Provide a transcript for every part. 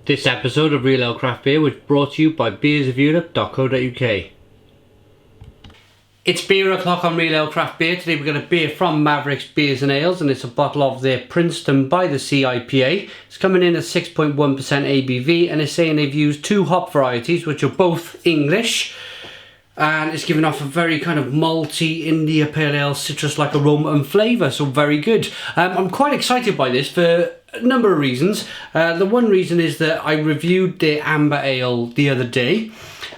This episode of Real Ale Craft Beer was brought to you by beersofeurope.co.uk. It's beer o'clock on Real Ale Craft Beer. Today we've got a beer from Maverick's Beers and Ales, and it's a bottle of their Princeton-by-the-Sea IPA. It's coming in at 6.1% ABV, and it's saying they've used 2 hop varieties which are both English, and it's giving off a very kind of malty India Pale Ale citrus-like aroma and flavour, so very good. I'm quite excited by this for a number of reasons. The one reason is that I reviewed their Amber Ale the other day.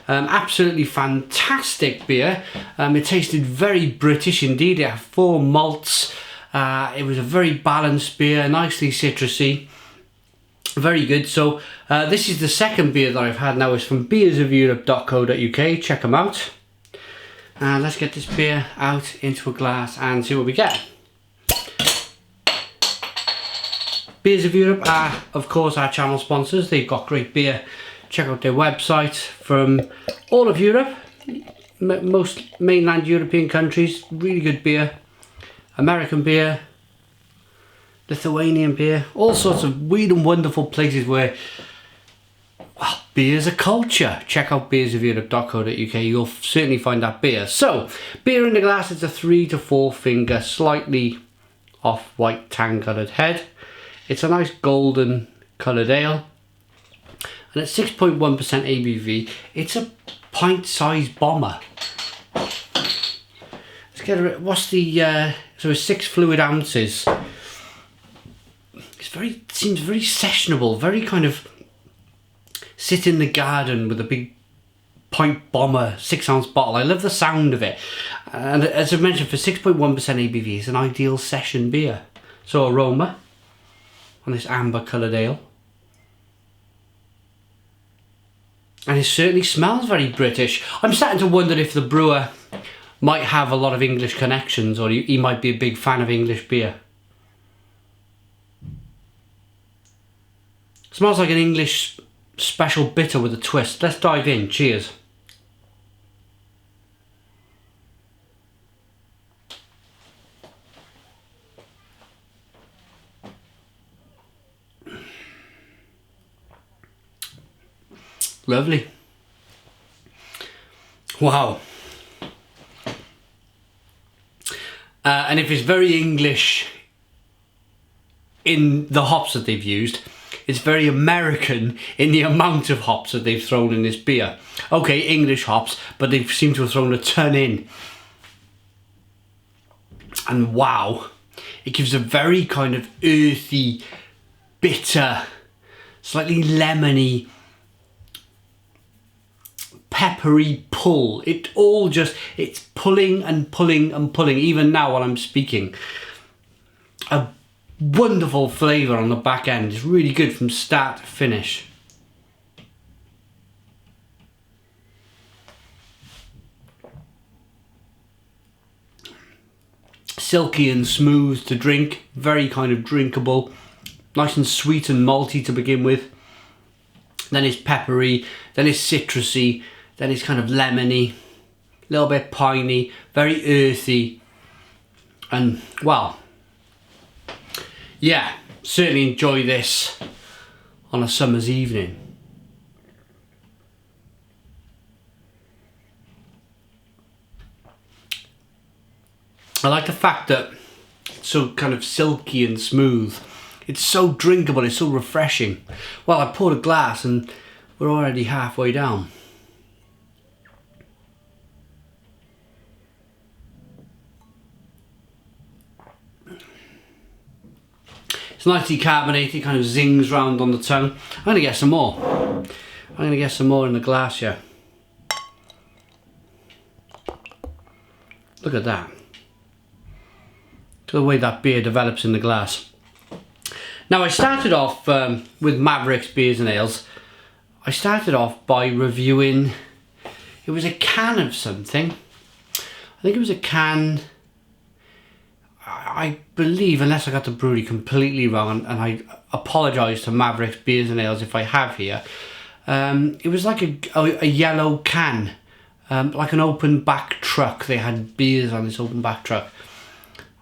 Absolutely fantastic beer. It tasted very British indeed. It had 4 malts. It was a very balanced beer, nicely citrusy. Very good. So this is the second beer that I've had now. It's from beersofeurope.co.uk. Check them out. Let's get this beer out into a glass and see what we get. Beers of Europe are, of course, our channel sponsors. They've got great beer. Check out their website from all of Europe, most mainland European countries. Really good beer. American beer, Lithuanian beer, all sorts of weird and wonderful places where, well, beer's a culture. Check out beersofeurope.co.uk. You'll certainly find that beer. So, beer in the glass, it's a 3 to 4 finger, slightly off-white tan coloured head. It's a nice golden coloured ale, and at 6.1% ABV, it's a pint-sized bomber. Let's get a, what's the so it's 6 fluid ounces. Seems very sessionable, very kind of sit in the garden with a big pint bomber 6-ounce bottle. I love the sound of it, and as I mentioned, for 6.1% ABV, it's an ideal session beer. So aroma on this amber coloured ale, and it certainly smells very British. I'm starting to wonder if the brewer might have a lot of English connections, or he might be a big fan of English beer. Smells like an English special bitter with a twist. Let's dive in. Cheers. Lovely. Wow. And if it's very English in the hops that they've used, it's very American in the amount of hops that they've thrown in this beer. Okay, English hops, but they seem to have thrown a ton in. And wow, it gives a very kind of earthy, bitter, slightly lemony, peppery pull. It all just, it's pulling and pulling and pulling, even now while I'm speaking. A wonderful flavour on the back end. It's really good from start to finish. Silky and smooth to drink, very kind of drinkable, nice and sweet and malty to begin with. Then it's peppery, then it's citrusy, then it's kind of lemony, a little bit piney, very earthy, and well, yeah, certainly enjoy this on a summer's evening. I like the fact that it's so kind of silky and smooth. It's so drinkable, it's so refreshing. Well, I poured a glass and we're already halfway down. It's nicely carbonated, kind of zings round on the tongue. I'm going to get some more. I'm going to get some more in the glass here. Look at that. Look at the way that beer develops in the glass. Now, I started off with Maverick's Beers and Ales. I started off by reviewing, it was a can of something. I think it was a can, I believe, unless I got the brewery completely wrong, and I apologise to Maverick's Beers and Ales if I have here. It was like a yellow can, like an open back truck. They had beers on this open back truck.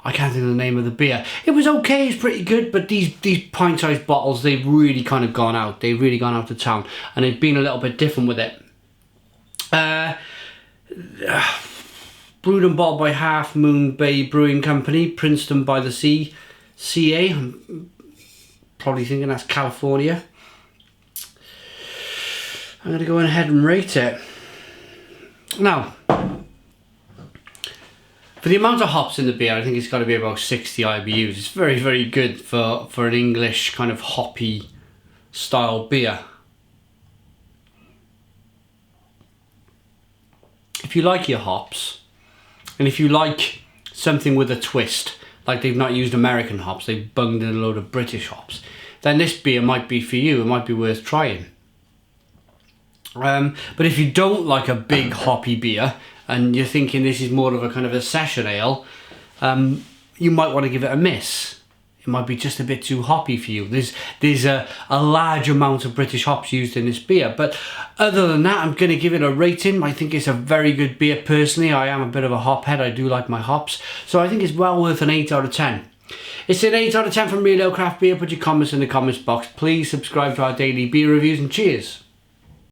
I can't think of the name of the beer. It was okay, it's pretty good, but these pint-sized bottles, they've really kind of gone out. They've really gone out of town, and they've been a little bit different with it. Brewed and bottled by Half Moon Bay Brewing Company, Princeton-by-the-Sea, CA. I'm probably thinking that's California. I'm going to go ahead and rate it. Now, for the amount of hops in the beer, I think it's got to be about 60 IBUs. It's very, very good for an English kind of hoppy style beer. If you like your hops, and if you like something with a twist, like they've not used American hops, they've bunged in a load of British hops, then this beer might be for you. It might be worth trying. But if you don't like a big hoppy beer, and you're thinking this is more of a kind of a session ale, you might want to give it a miss. It might be just a bit too hoppy for you. There's a large amount of British hops used in this beer. But other than that, I'm going to give it a rating. I think it's a very good beer. Personally, I am a bit of a hop head. I do like my hops. So I think it's well worth an 8 out of 10. It's an 8 out of 10 from Real Ale Craft Beer. Put your comments in the comments box. Please subscribe to our daily beer reviews, and cheers.